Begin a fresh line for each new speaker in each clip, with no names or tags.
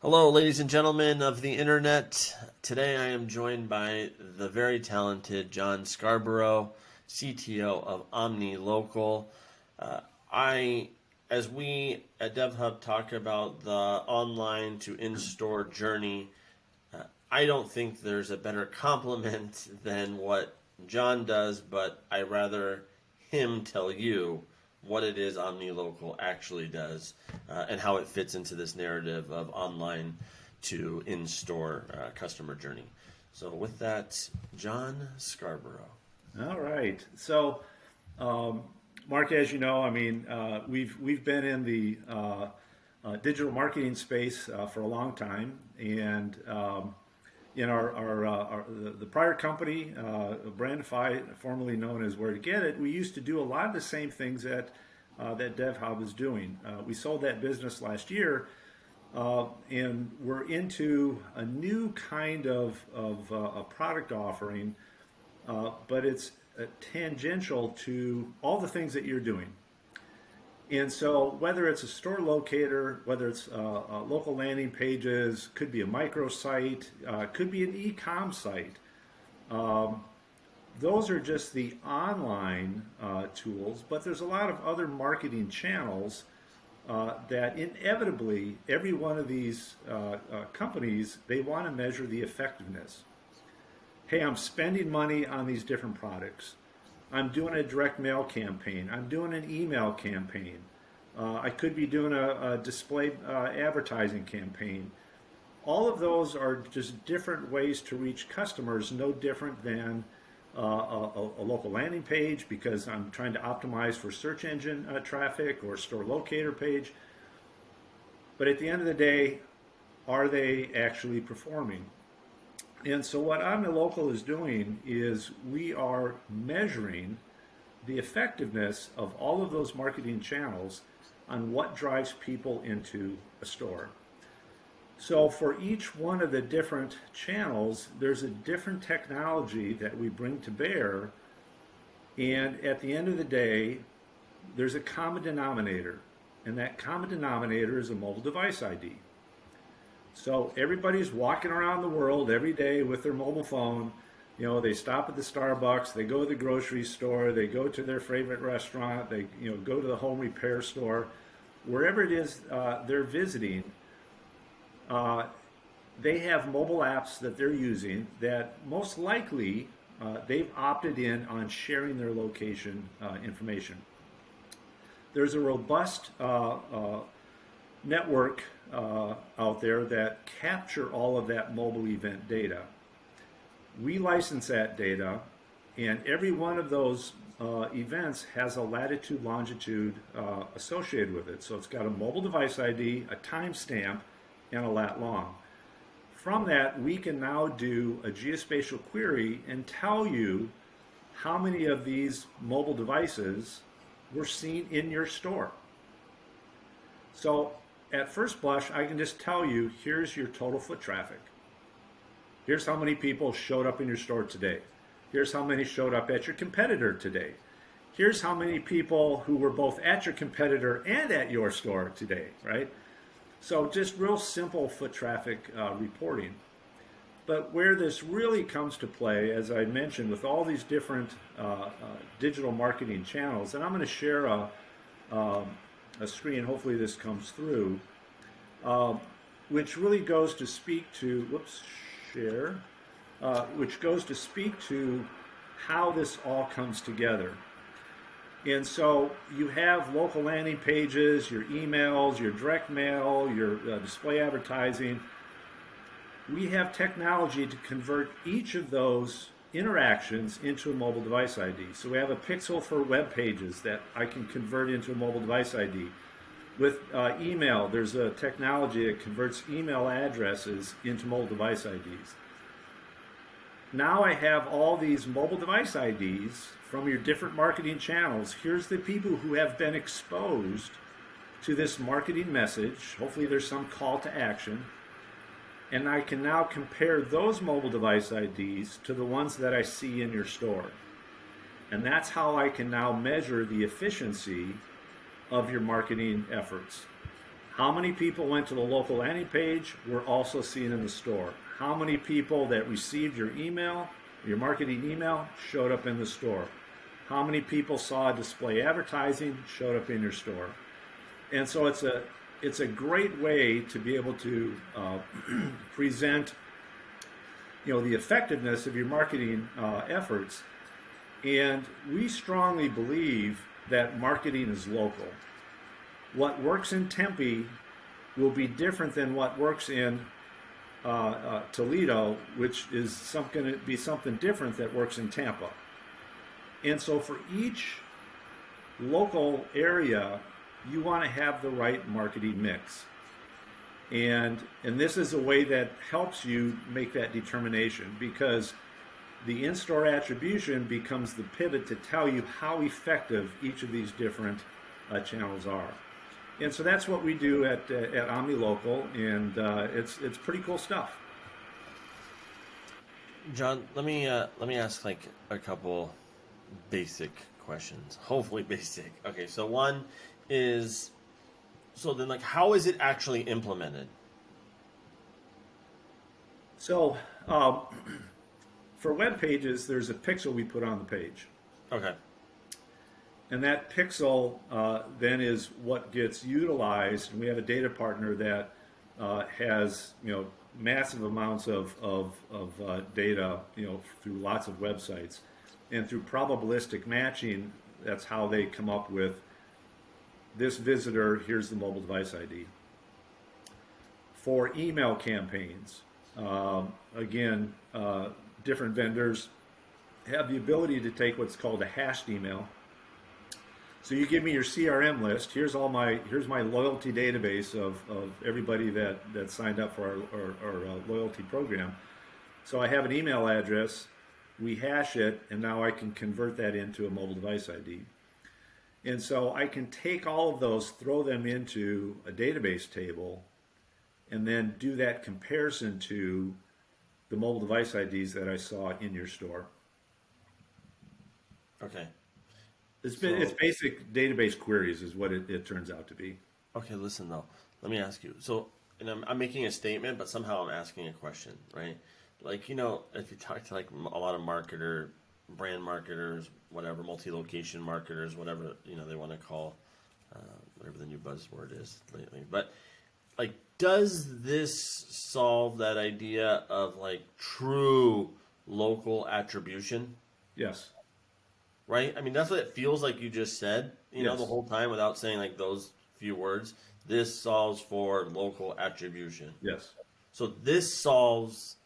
Hello, ladies and gentlemen of the internet. Today I am joined by the very talented John Scarbrough, CTO of Omni Local. Uh, I, as we at DevHub talk about the online to in-store journey, I don't think there's a better compliment than what John does, but I rather him tell you what it is OmniLocal actually does and how it fits into this narrative of online to in-store customer journey. So with that, John Scarbrough.
All right. So, Mark, as you know, we've been in the digital marketing space for a long time, and in the prior company, Brandify, formerly known as Where to Get It, we used to do a lot of the same things that DevHub is doing. We sold that business last year, and we're into a new kind of a product offering, but it's tangential to all the things that you're doing. And so whether it's a store locator, whether it's local landing pages, could be a microsite, could be an e-com site. Those are just the online tools, but there's a lot of other marketing channels that inevitably every one of these companies, they want to measure the effectiveness. Hey, I'm spending money on these different products. I'm doing a direct mail campaign. I'm doing an email campaign. I could be doing a display advertising campaign. All of those are just different ways to reach customers, no different than a local landing page because I'm trying to optimize for search engine traffic or store locator page. But at the end of the day, are they actually performing? And so what OmniLocal is doing is we are measuring the effectiveness of all of those marketing channels on what drives people into a store. So for each one of the different channels, there's a different technology that we bring to bear. And at the end of the day, there's a common denominator. And that common denominator is a mobile device ID. So everybody's walking around the world every day with their mobile phone. You know, they stop at the Starbucks, they go to the grocery store, they go to their favorite restaurant, they go to the home repair store, wherever it is they're visiting. They have mobile apps that they're using that most likely they've opted in on sharing their location information. There's a robust network out there that capture all of that mobile event data. We license that data, and every one of those events has a latitude, longitude associated with it. So it's got a mobile device ID, a timestamp, and a lat long. From that, we can now do a geospatial query and tell you how many of these mobile devices were seen in your store. So at first blush, I can just tell you, here's your total foot traffic. Here's how many people showed up in your store today. Here's how many showed up at your competitor today. Here's how many people who were both at your competitor and at your store today, right? So just real simple foot traffic reporting. But where this really comes to play, as I mentioned, with all these different digital marketing channels, and I'm going to share a screen, hopefully this comes through, which really goes to speak to, which goes to speak to how this all comes together. And so you have local landing pages, your emails, your direct mail, your display advertising. We have technology to convert each of those interactions into a mobile device ID. So we have a pixel for web pages that I can convert into a mobile device ID. With email, there's a technology that converts email addresses into mobile device IDs. Now I have all these mobile device IDs from your different marketing channels. Here's the people who have been exposed to this marketing message. Hopefully there's some call to action. And I can now compare those mobile device IDs to the ones that I see in your store. And that's how I can now measure the efficiency of your marketing efforts. How many people went to the local landing page were also seen in the store? How many people that received your email, your marketing email, showed up in the store? How many people saw display advertising showed up in your store? And so it's a great way to be able to present, the effectiveness of your marketing efforts. And we strongly believe that marketing is local. What works in Tempe will be different than what works in Toledo, which is going to be something different that works in Tampa. And so for each local area, you want to have the right marketing mix. And this is a way that helps you make that determination, because the in-store attribution becomes the pivot to tell you how effective each of these different channels are. And so that's what we do at Omni Local, and it's pretty cool stuff.
John, let me ask like a couple basic questions. Hopefully basic. Okay, so one is, so then like how is it actually implemented?
So for web pages, there's a pixel we put on the page.
Okay.
And that pixel then is what gets utilized. And we have a data partner that has massive amounts of data through lots of websites, and through probabilistic matching, that's how they come up with this visitor. Here's the mobile device ID. For email campaigns, again, different vendors have the ability to take what's called a hashed email. So you give me your CRM list. Here's my loyalty database of everybody that signed up for our loyalty program. So I have an email address, we hash it, and now I can convert that into a mobile device ID. And so I can take all of those, throw them into a database table, and then do that comparison to the mobile device IDs that I saw in your store.
Okay.
It's basic database queries is what it turns out to be.
Okay, listen though. Let me ask you. So, and I'm making a statement, but somehow I'm asking a question, right? Like, if you talk to like a lot of brand marketers, whatever, multi-location marketers, whatever, they want to call, whatever the new buzzword is lately. But like, does this solve that idea of like true local attribution?
Yes.
Right? I mean, that's what it feels like you just said,
Yes.
the whole time without saying like those few words. This solves for local attribution.
Yes.
So this solves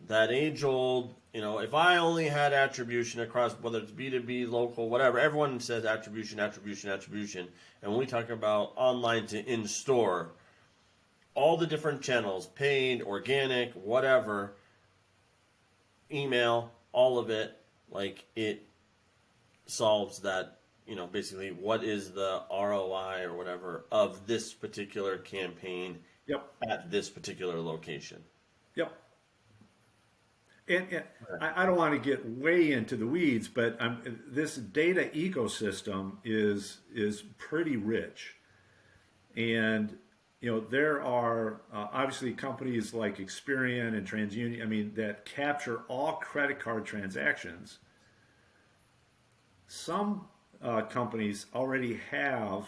that age old, if I only had attribution across, whether it's B2B, local, whatever, everyone says attribution, attribution, attribution. And when we talk about online to in-store, all the different channels, paid, organic, whatever, email, all of it, like it solves that, basically what is the ROI or whatever of this particular campaign.
Yep.
At this particular location.
Yep. And I don't want to get way into the weeds, but this data ecosystem is pretty rich. And, there are obviously companies like Experian and TransUnion, that capture all credit card transactions. Some companies already have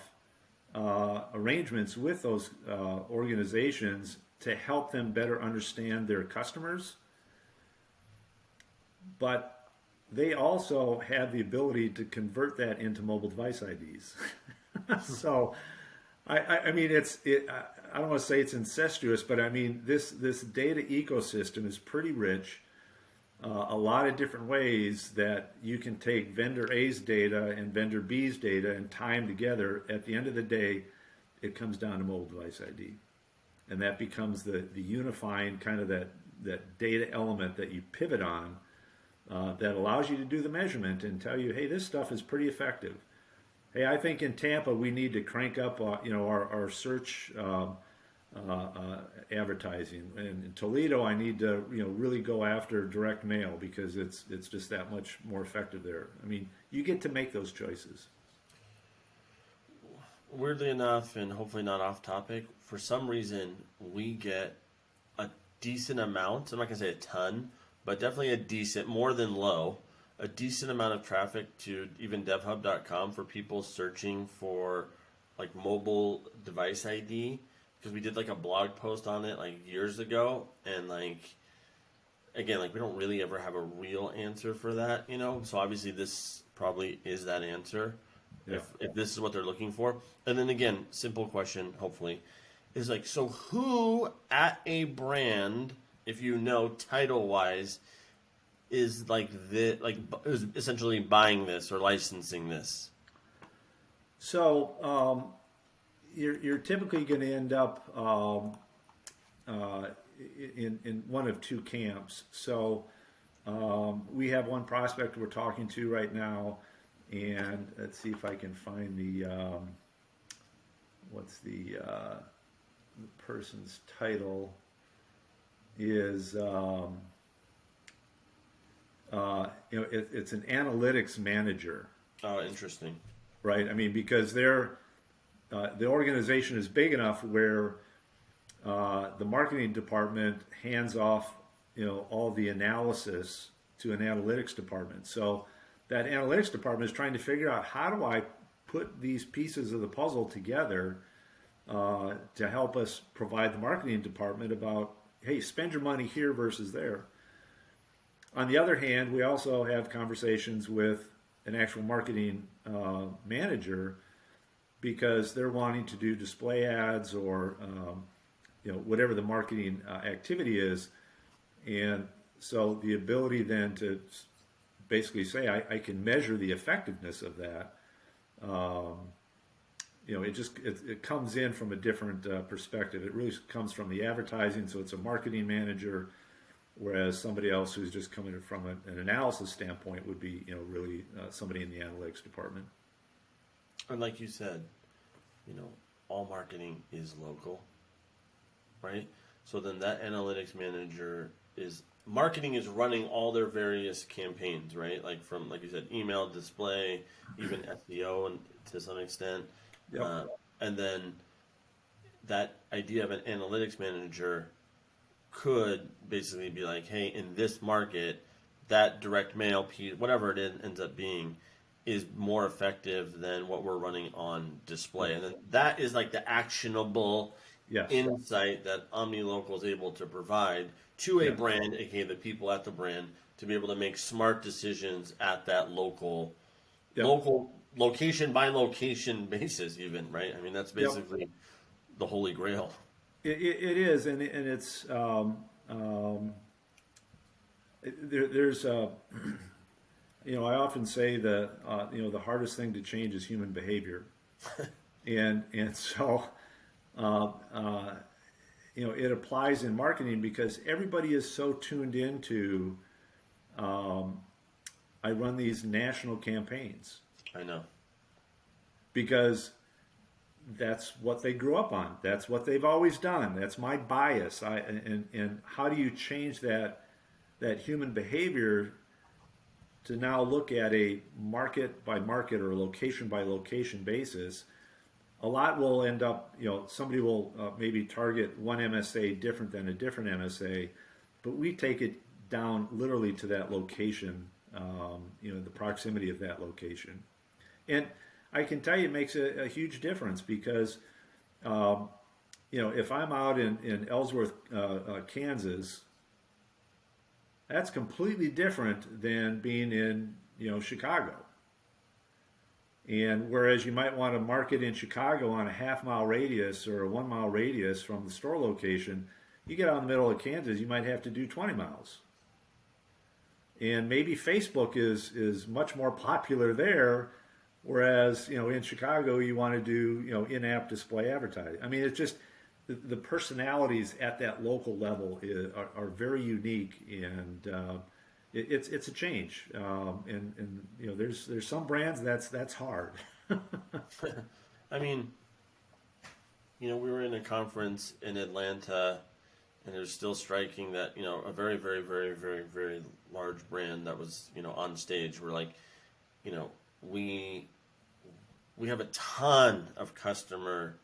arrangements with those organizations to help them better understand their customers, but they also have the ability to convert that into mobile device IDs. So, I mean, I don't want to say it's incestuous, but I mean, this data ecosystem is pretty rich. A lot of different ways that you can take vendor A's data and vendor B's data and tie them together. At the end of the day, it comes down to mobile device ID. And that becomes the unifying kind of that data element that you pivot on that allows you to do the measurement and tell you, hey, this stuff is pretty effective. Hey, I think in Tampa we need to crank up our search advertising, and in Toledo I need to really go after direct mail because it's just that much more effective there. I mean, you get to make those choices.
weirdly enough, and hopefully not off topic, for some reason we get a decent amount. I'm not gonna say a ton, but definitely a decent, more than low, a decent amount of traffic to even DevHub.com for people searching for like mobile device ID, because we did like a blog post on it like years ago, and like again, like we don't really ever have a real answer for that, you know. So obviously this probably is that answer,
Yeah.
if this is what they're looking for. And then again, simple question, hopefully, is like, so who at a brand, if you know title wise, is like is essentially buying this or licensing this?
So you're typically going to end up in one of two camps. So we have one prospect we're talking to right now, and let's see if I can find the what's the person's title is. It's an analytics manager.
Oh, interesting.
Right? I mean, because the organization is big enough where the marketing department hands off, all the analysis to an analytics department. So that analytics department is trying to figure out, how do I put these pieces of the puzzle together to help us provide the marketing department about, hey, spend your money here versus there. On the other hand, we also have conversations with an actual marketing manager, because they're wanting to do display ads or whatever the marketing activity is. And so the ability then to basically say, I can measure the effectiveness of that, it comes in from a different perspective. It really comes from the advertising, so it's a marketing manager, whereas somebody else who's just coming from an analysis standpoint would be, really somebody in the analytics department.
And like you said, all marketing is local, right? So then that analytics manager marketing is running all their various campaigns, right? Like from, like you said, email, display, even SEO, and to some extent.
Yep.
And then that idea of an analytics manager could basically be like, hey, in this market, that direct mail piece, whatever it ends up being, is more effective than what we're running on display. And then that is like the actionable
Yes.
insight that OmniLocal is able to provide to a brand, aka the people at the brand, to be able to make smart decisions at that local location by location basis, even, right? I mean, that's basically the holy grail.
It is, and it's there's I often say that the hardest thing to change is human behavior, and so it applies in marketing, because everybody is so tuned into. I run these national campaigns.
I know.
Because that's what they grew up on. That's what they've always done. That's my bias. And how do you change that human behavior to now look at a market by market or location by location basis? A lot will end up, somebody will maybe target one MSA different than a different MSA, but we take it down literally to that location, the proximity of that location. And I can tell you, it makes a huge difference, because, if I'm out in Ellsworth, Kansas, that's completely different than being in, Chicago. And whereas you might want to market in Chicago on a half-mile radius or a 1-mile radius from the store location, you get out in the middle of Kansas, you might have to do 20 miles. And maybe Facebook is much more popular there, whereas, in Chicago, you want to do, in-app display advertising. I mean, it's just the personalities at that local level are very unique, and it's a change. And there's some brands that's hard.
I mean, we were in a conference in Atlanta, and it was still striking that, a very, very, very, very, very large brand that was, on stage, were like, we we have a ton of customer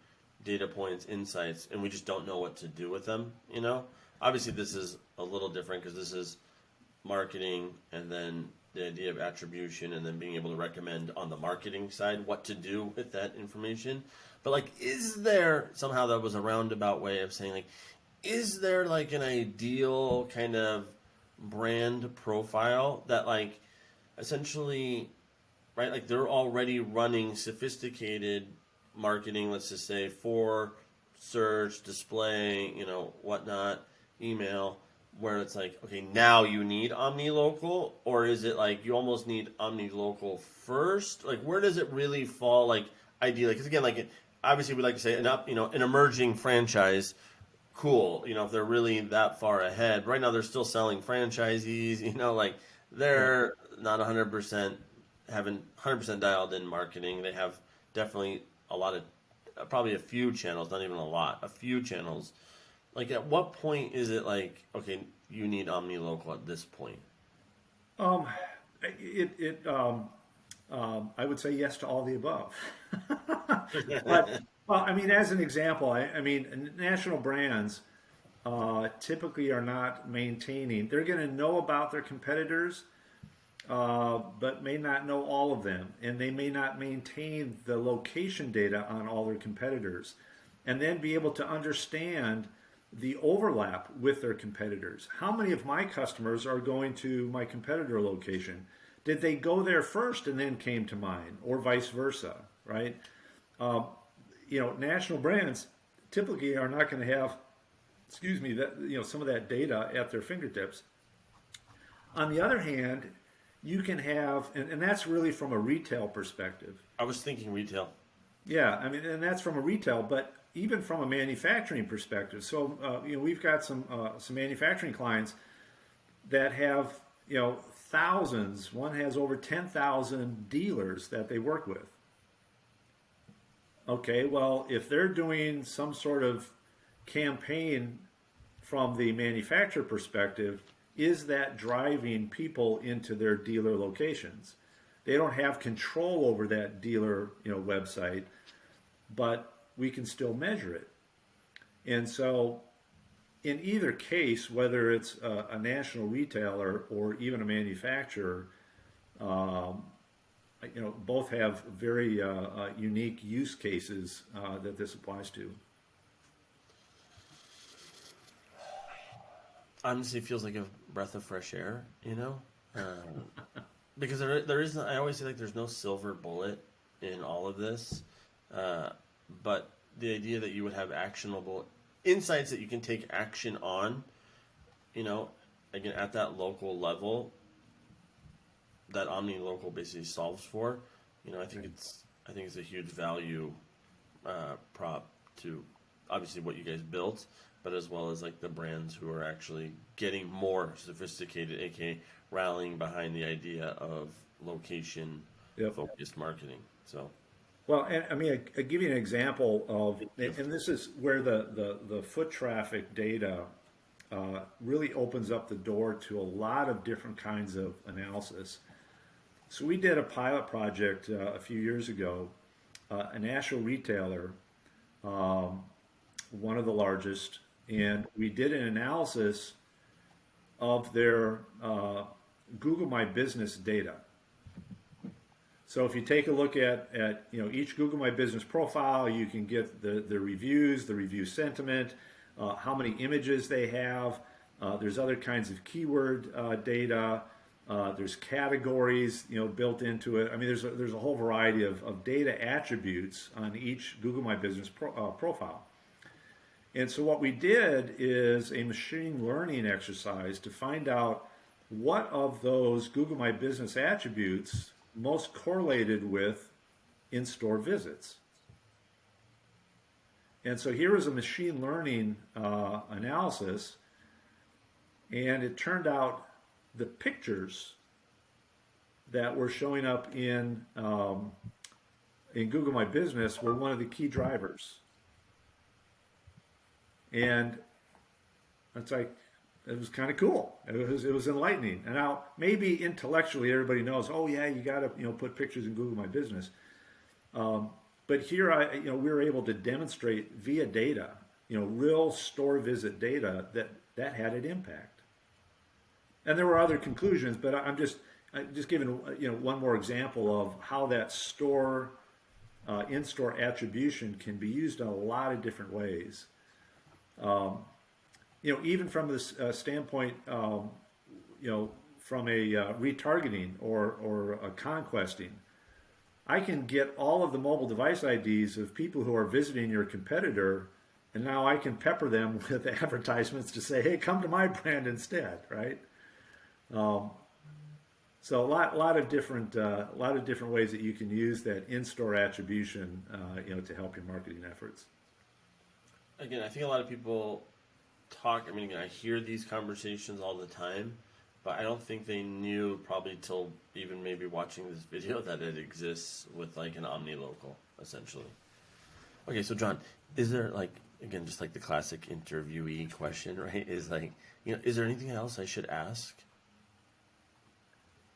data points, insights, and we just don't know what to do with them. Obviously this is a little different because this is marketing, and then the idea of attribution, and then being able to recommend on the marketing side what to do with that information. But like, is there somehow, that was a roundabout way of saying, like, is there like an ideal kind of brand profile that, like, essentially, right, like they're already running sophisticated marketing, let's just say, for search, display, whatnot, email, where it's like, okay, now you need OmniLocal, or is it like you almost need OmniLocal first? Like, where does it really fall? Like, ideally, because again, like, obviously we like to say an emerging franchise. Cool, if they're really that far ahead. Right now, they're still selling franchisees. Like, they're not 100% haven't 100% dialed in marketing. They have definitely a lot of, probably a few channels, not even a lot, a few channels. Like, at what point is it like, okay, you need OmniLocal at this point?
Um, I would say yes to all the above. But, well, I mean, as an example, I mean, national brands typically are not maintaining. They're going to know about their competitors, but may not know all of them, and they may not maintain the location data on all their competitors, and then be able to understand the overlap with their competitors. How many of my customers are going to my competitor location? Did they go there first and then came to mine, or vice versa, right? National brands typically are not going to have, some of that data at their fingertips. On the other hand, you can have, and that's really from a retail perspective.
I was thinking retail.
Yeah, I mean, and that's from a retail, but even from a manufacturing perspective. So, we've got some manufacturing clients that have, thousands. One has over 10,000 dealers that they work with. Okay, well, if they're doing some sort of campaign from the manufacturer perspective, is that driving people into their dealer locations? They don't have control over that dealer, website, but we can still measure it. And so, in either case, whether it's a national retailer or even a manufacturer, both have very unique use cases that this applies to.
Honestly, it feels like a breath of fresh air, because there isn't. I always say, like, there's no silver bullet in all of this, but the idea that you would have actionable insights that you can take action on, again, at that local level, that OmniLocal basically solves for. I think it's a huge value prop to obviously what you guys built, but as well as like the brands who are actually getting more sophisticated, aka rallying behind the idea of location focused marketing. So,
well, and I mean, I give you an example of, and this is where the foot traffic data really opens up the door to a lot of different kinds of analysis. So we did a pilot project a few years ago, a national retailer, one of the largest, and we did an analysis of their Google My Business data. So if you take a look at each Google My Business profile, you can get the reviews, the review sentiment, how many images they have. There's other kinds of keyword data. There's categories built into it. I mean, there's a whole variety of data attributes on each Google My Business profile. And so what we did is a machine learning exercise to find out what of those Google My Business attributes most correlated with in-store visits. And so here is a machine learning analysis, and it turned out the pictures that were showing up in Google My Business were one of the key drivers. And it's like, it was kind of cool. It was enlightening. And now maybe intellectually everybody knows, oh yeah, you got to put pictures in Google My Business. But here, we were able to demonstrate via data, real store visit data that had an impact. And there were other conclusions, but I'm just giving one more example of how that in-store attribution can be used in a lot of different ways. Even from this standpoint, from a retargeting or a conquesting, I can get all of the mobile device IDs of people who are visiting your competitor, and now I can pepper them with advertisements to say, "Hey, come to my brand instead," right? So a lot of different ways that you can use that in-store attribution, to help your marketing efforts.
Again, I think a lot of people talk. I mean, again, I hear these conversations all the time, but I don't think they knew probably till even maybe watching this video that it exists with like an Omni local, essentially. Okay, so John, is there like, again, just like the classic interviewee question, right? Is like, is there anything else I should ask?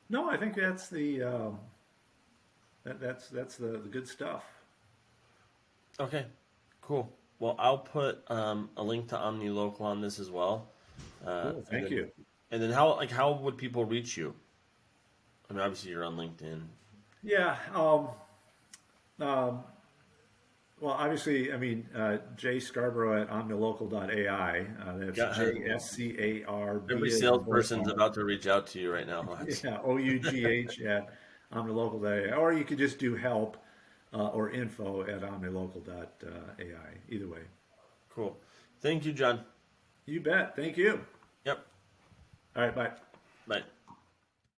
No, I think that's the good stuff.
Okay, cool. Well, I'll put a link to Omni Local on this as well.
Cool, thank you.
And then how would people reach you? I mean, obviously you're on LinkedIn.
Yeah. Well, obviously, I mean, J Scarbrough at omnilocal.ai. That's JSCAR.
Every salesperson's about to reach out to you right now.
Yeah, OUGH at omnilocal.ai. Or you could just do help or info at omnilocal.ai. Either way.
Cool. Thank you, John.
You bet. Thank you.
Yep.
All right, bye.
Bye.